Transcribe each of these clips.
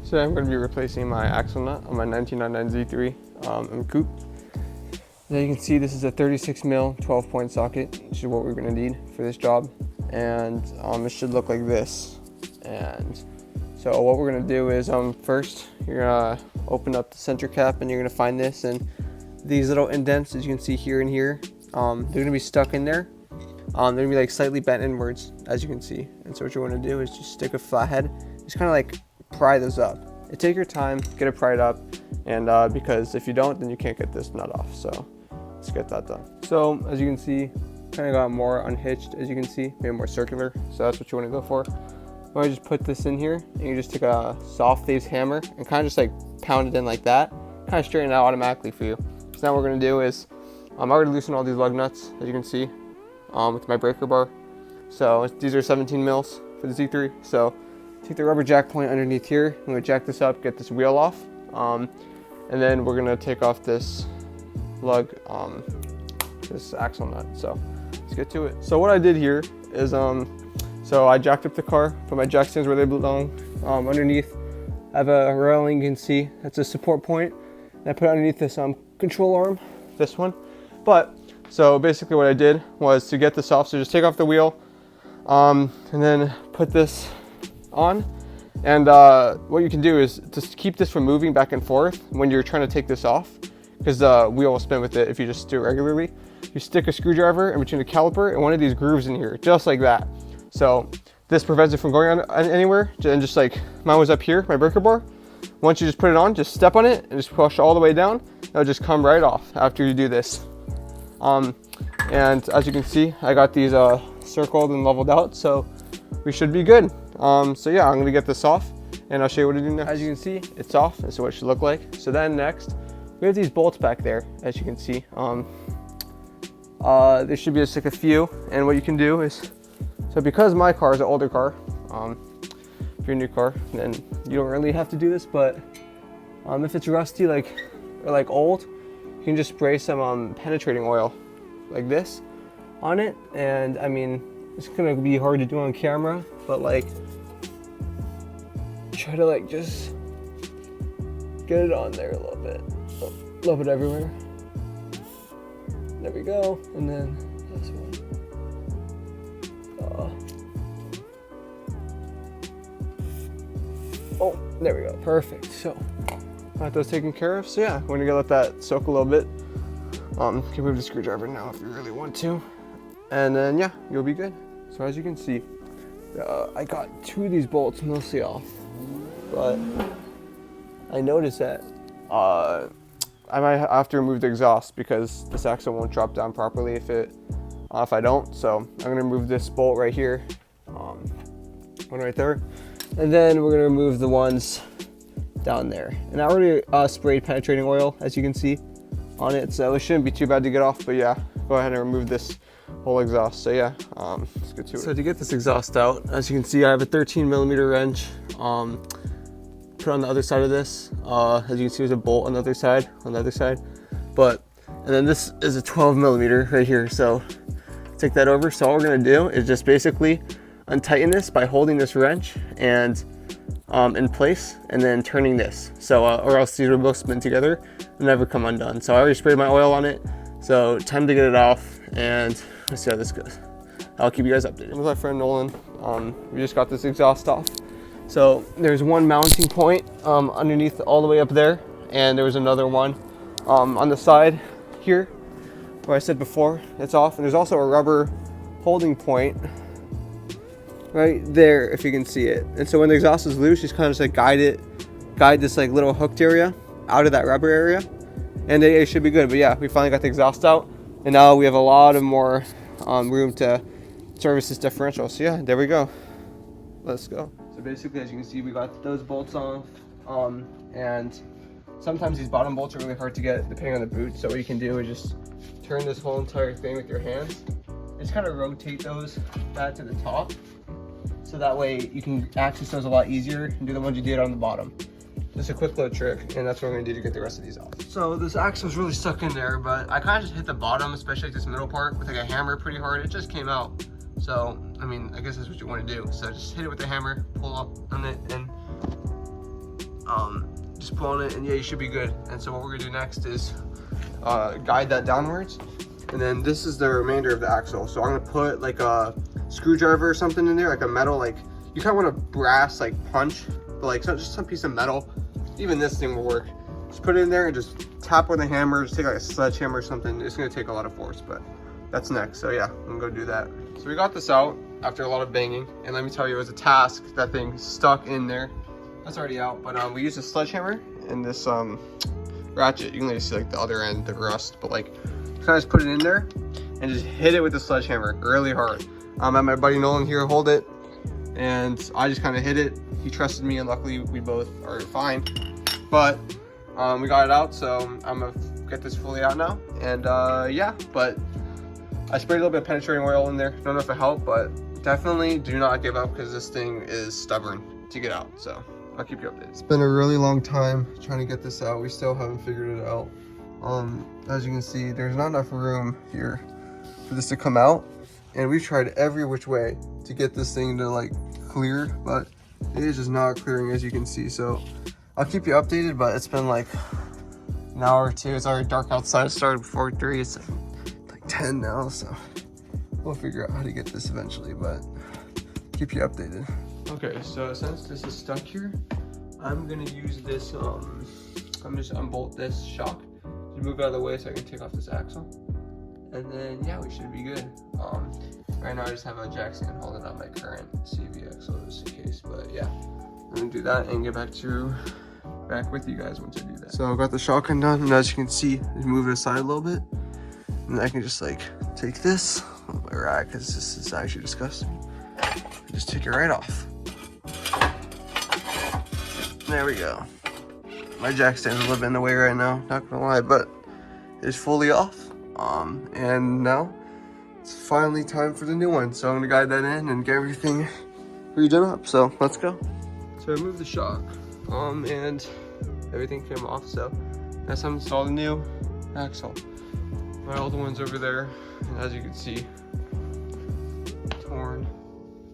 So I'm going to be replacing my axle nut on my 1999 Z3 in Coupe. Now you can see this is a 36 mil 12-point socket, which is what we're going to need for this job. And it should look like this. And so what we're going to do is first you're going to open up the center cap, and you're going to find this, and these little indents, as you can see here and here, they're going to be stuck in there. They're going to be like slightly bent inwards, as you can see. And so what you want to do is just stick a flathead, just kind of like pry those up. And take your time, get it pried up, and because if you don't, then you can't get this nut off. So let's get that done. So as you can see, kind of got more unhitched, as you can see, maybe more circular. So that's what you want to go for. You want to just put this in here, and you just take a soft face hammer and kind of just like pound it in like that, kind of straighten it out automatically for you. So now what we're going to do is, I already loosened all these lug nuts, as you can see, with my breaker bar. So these are 17 mils for the Z3. So take the rubber jack point underneath here. I'm going to jack this up, get this wheel off, and then we're going to take off this lug, this axle nut. So let's get to it. So what I did here is, so I jacked up the car, put my jack stands where they belong. Underneath, I have a railing, you can see, that's a support point. And I put it underneath this control arm, this one. But, so basically what I did was to get this off, so just take off the wheel, and then put this on. And what you can do is just keep this from moving back and forth when you're trying to take this off, because the wheel will spin with it if you just do it regularly. You stick a screwdriver in between the caliper and one of these grooves in here, just like that. So this prevents it from going on anywhere. And just like mine was up here, my breaker bar. Once you just put it on, just step on it and just push all the way down. It'll just come right off after you do this. And as you can see, I got these circled and leveled out, so we should be good. So yeah, I'm gonna get this off and I'll show you what to do next. As you can see, it's off. This is what it should look like. So then next, we have these bolts back there, as you can see. There should be just like a few, and what you can do is, so because my car is an older car, if you're a new car, then you don't really have to do this, but if it's rusty or like old, you can just spray some penetrating oil like this on it. And I mean, it's gonna be hard to do on camera, but like try to like just get it on there a little bit, a little bit everywhere. There we go. And then this one. Oh, there we go. Perfect. So got those taken care of. So yeah, we're gonna let that soak a little bit. You can move the screwdriver now if you really want to, and then yeah, you'll be good. So as you can see, I got two of these bolts mostly off, but I noticed that I might have to remove the exhaust because this axle won't drop down properly if I don't. So I'm gonna remove this bolt right here, one right there, and then we're gonna remove the ones down there. And I already sprayed penetrating oil, as you can see, on it, so it shouldn't be too bad to get off. But yeah, go ahead and remove this whole exhaust. So yeah, let's get to it. So to get this exhaust out, as you can see, I have a 13mm wrench put on the other side of this. As you can see, there's a bolt on the other side, and then this is a 12mm right here. So take that over. So all we're gonna do is just basically untighten this by holding this wrench and in place, and then turning this. So or else these will both spin together and never come undone. So I already sprayed my oil on it, so time to get it off, and let's see how this goes. I'll keep you guys updated. With my friend Nolan, we just got this exhaust off. So there's one mounting point underneath all the way up there, and there was another one on the side here where I said before it's off, and there's also a rubber holding point right there, if you can see it. And so when the exhaust is loose, just kind of just like guide this like little hooked area out of that rubber area, and it should be good. But yeah, we finally got the exhaust out, and now we have a lot of more room to service this differential. So yeah, there we go. Let's go. So basically, as you can see, we got those bolts off, and sometimes these bottom bolts are really hard to get depending on the boot. So what you can do is just turn this whole entire thing with your hands. Just kind of rotate those back to the top, so that way you can access those a lot easier and do the ones you did on the bottom. Just a quick little trick, and that's what we're gonna do to get the rest of these off. So this axle's really stuck in there, but I kind of just hit the bottom, especially like this middle part, with like a hammer pretty hard. It just came out. So, I mean, I guess that's what you want to do. So just hit it with the hammer, pull up on it, and just pull on it, and yeah, you should be good. And so what we're gonna do next is guide that downwards, and then this is the remainder of the axle. So I'm gonna put like a screwdriver or something in there, like a metal, like you kind of want a brass like punch, but like just some piece of metal. Even this thing will work. Just put it in there and just tap with a hammer. Just take like a sledgehammer or something. It's gonna take a lot of force, but that's next. So yeah, I'm gonna go do that. So we got this out after a lot of banging, and let me tell you, it was a task. That thing stuck in there. That's already out, but we used a sledgehammer and this ratchet. You can really see like the other end, the rust, but like kind of just put it in there and just hit it with the sledgehammer really hard. I had my buddy Nolan here hold it, and I just kind of hit it. He trusted me, and luckily we both are fine. But we got it out, so I'm gonna get this fully out now. And yeah, but I sprayed a little bit of penetrating oil in there. Don't know if it helped, but definitely do not give up, because this thing is stubborn to get out. So I'll keep you updated. It's been a really long time trying to get this out. We still haven't figured it out. As you can see, there's not enough room here for this to come out, and we've tried every which way to get this thing to like clear, but it is just not clearing, as you can see. So I'll keep you updated, but it's been like an hour or two. It's already dark outside. It started before 3. It's like 10 now, so we'll figure out how to get this eventually, but keep you updated. Okay, so since this is stuck here, I'm gonna use this, I'm just unbolt this shock to move it out of the way so I can take off this axle. And then, yeah, we should be good. Right now I just have a jack stand holding up my current CV axle just in case, but yeah. I'm gonna do that and get back with you guys once I do that. So I've got the shock undone, and as you can see, just move it aside a little bit. And I can just like take this off my rack, because this is actually disgusting. And just take it right off. There we go. My jack stand's a little bit in the way right now, not gonna lie, but it's fully off. And now it's finally time for the new one. So I'm gonna guide that in and get everything redone up. So let's go. So I removed the shock, and everything came off. So that's how I installed the new axle. My old one's over there, and as you can see, torn.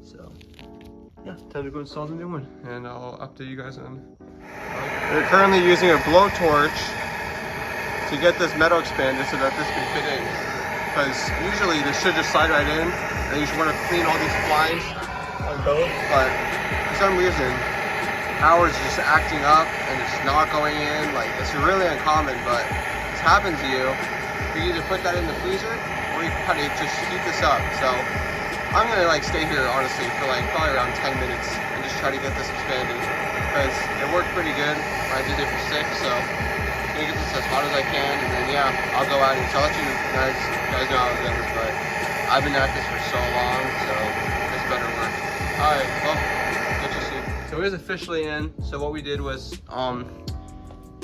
So yeah, time to go install the new one, and I'll update you guys on. We're currently using a blowtorch to get this metal expanded so that this can fit in. Because usually this should just slide right in, and you should want to clean all these splines on both. But for some reason, ours is just acting up and it's not going in. Like, it's really uncommon, but this happens to you. You either put that in the freezer or you kind of just heat this up. So I'm gonna like stay here honestly for like probably around 10 minutes and just try to get this expanded, because it worked pretty good when I did it for 6. So I'm gonna get this as hot as I can, and then yeah, I'll go out and so I'll let you guys know how it goes. But I've been at this for so long, so this better work. All right, well, get you soon. So it is officially in. So what we did was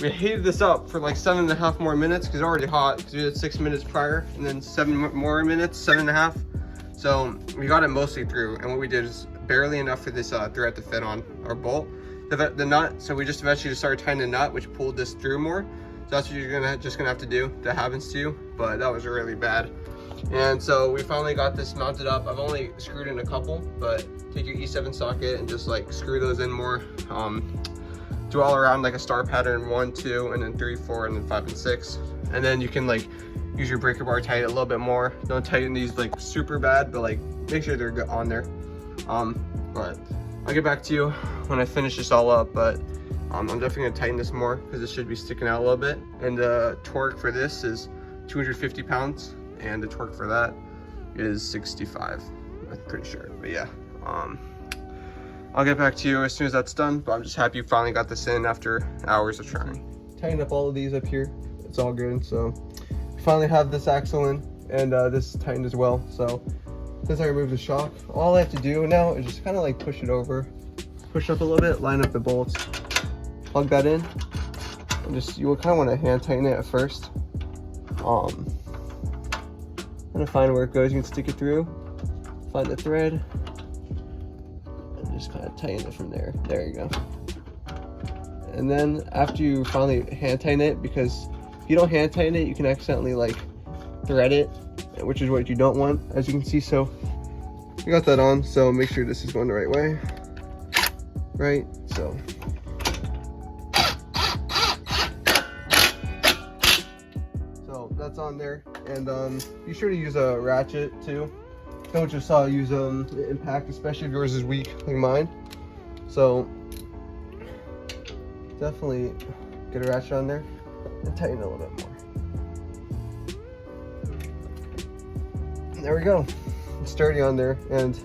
we heated this up for like 7.5 more minutes, because it's already hot, because we did 6 minutes prior, and then 7 more minutes, 7.5. So we got it mostly through, and what we did is barely enough for this thread to fit on our bolt. The nut, so we just eventually just started tying the nut, which pulled this through more. So that's what you're just gonna have to do. That happens to you, but that was really bad. And so we finally got this mounted up. I've only screwed in a couple, but take your E7 socket and just like screw those in more. Do all around like a star pattern, 1, 2, and then 3, 4, and then 5 and 6. And then you can like use your breaker bar, tighten it a little bit more. Don't tighten these like super bad, but like make sure they're good on there. But I'll get back to you when I finish this all up, but I'm definitely gonna tighten this more, because it should be sticking out a little bit. And the torque for this is 250 pounds, and the torque for that is 65, I'm pretty sure. But yeah, I'll get back to you as soon as that's done, but I'm just happy you finally got this in after hours of trying. Tighten up all of these up here, it's all good. So we finally have this axle in, and this is tightened as well. So since I removed the shock, all I have to do now is just kind of like push it over, push up a little bit, line up the bolts, plug that in, and just, you will kind of want to hand tighten it at first. Kind of find where it goes. You can stick it through, find the thread, and just kind of tighten it from there. There you go. And then after you finally hand tighten it, because if you don't hand tighten it, you can accidentally like thread it, which is what you don't want, as you can see. So we got that on, so make sure this is going the right way. Right, so that's on there, and be sure to use a ratchet too. Don't just use impact, especially if yours is weak like mine. So definitely get a ratchet on there and tighten it a little bit more. There we go. It's sturdy on there, and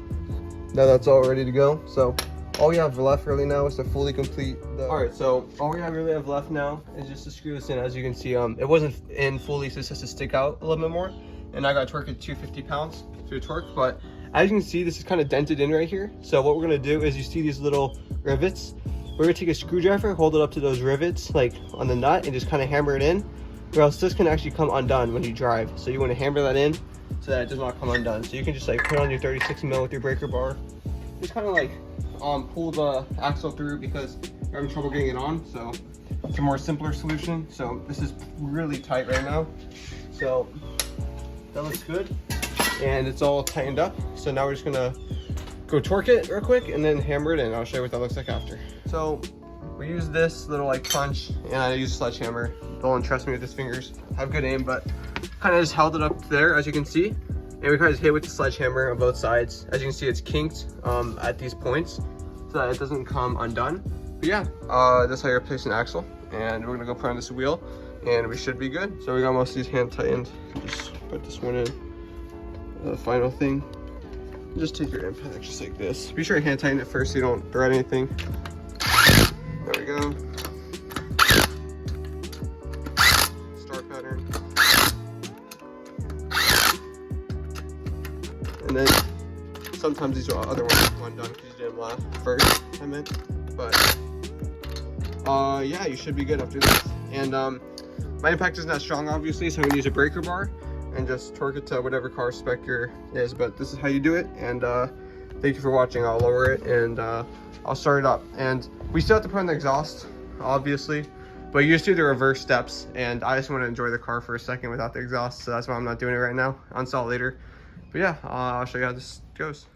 now that's all ready to go. So all we have left really now is to fully complete the... All right, so all we really have left now is just to screw this in. As you can see, it wasn't in fully, so this has to stick out a little bit more. And I got torque at 250 pounds through torque, but as you can see, this is kind of dented in right here. So what we're gonna do is, you see these little rivets? We're gonna take a screwdriver, hold it up to those rivets, like on the nut, and just kind of hammer it in, or else this can actually come undone when you drive. So you wanna hammer that in so that it does not come undone. So you can just like put on your 36 mil with your breaker bar. Just kind of like pull the axle through because you're having trouble getting it on. So it's a more simpler solution. So this is really tight right now. So that looks good. And it's all tightened up. So now we're just gonna go torque it real quick and then hammer it in. I'll show you what that looks like after. So we use this little like punch, and I use a sledgehammer. Don't trust me with his fingers. I have good aim, but kind of just held it up there, as you can see. And we kind of just hit with the sledgehammer on both sides. As you can see, it's kinked at these points so that it doesn't come undone. But yeah, that's how you replace an axle. And we're gonna go put on this wheel and we should be good. So we got most of these hand tightened. Just put this one in. The final thing, just take your impact just like this. Be sure to hand tighten it first so you don't thread anything. There we go. Star pattern. And then sometimes these other ones are undone because you didn't laugh first, I meant. But yeah, you should be good after this. And my impact isn't that strong, obviously, so I'm gonna use a breaker bar and just torque it to whatever car spec your is. But this is how you do it. And thank you for watching. I'll lower it and I'll start it up. And we still have to put in the exhaust, obviously, but you just do the reverse steps. And I just want to enjoy the car for a second without the exhaust, so that's why I'm not doing it right now. I'll install it later. But yeah, I'll show you how this goes.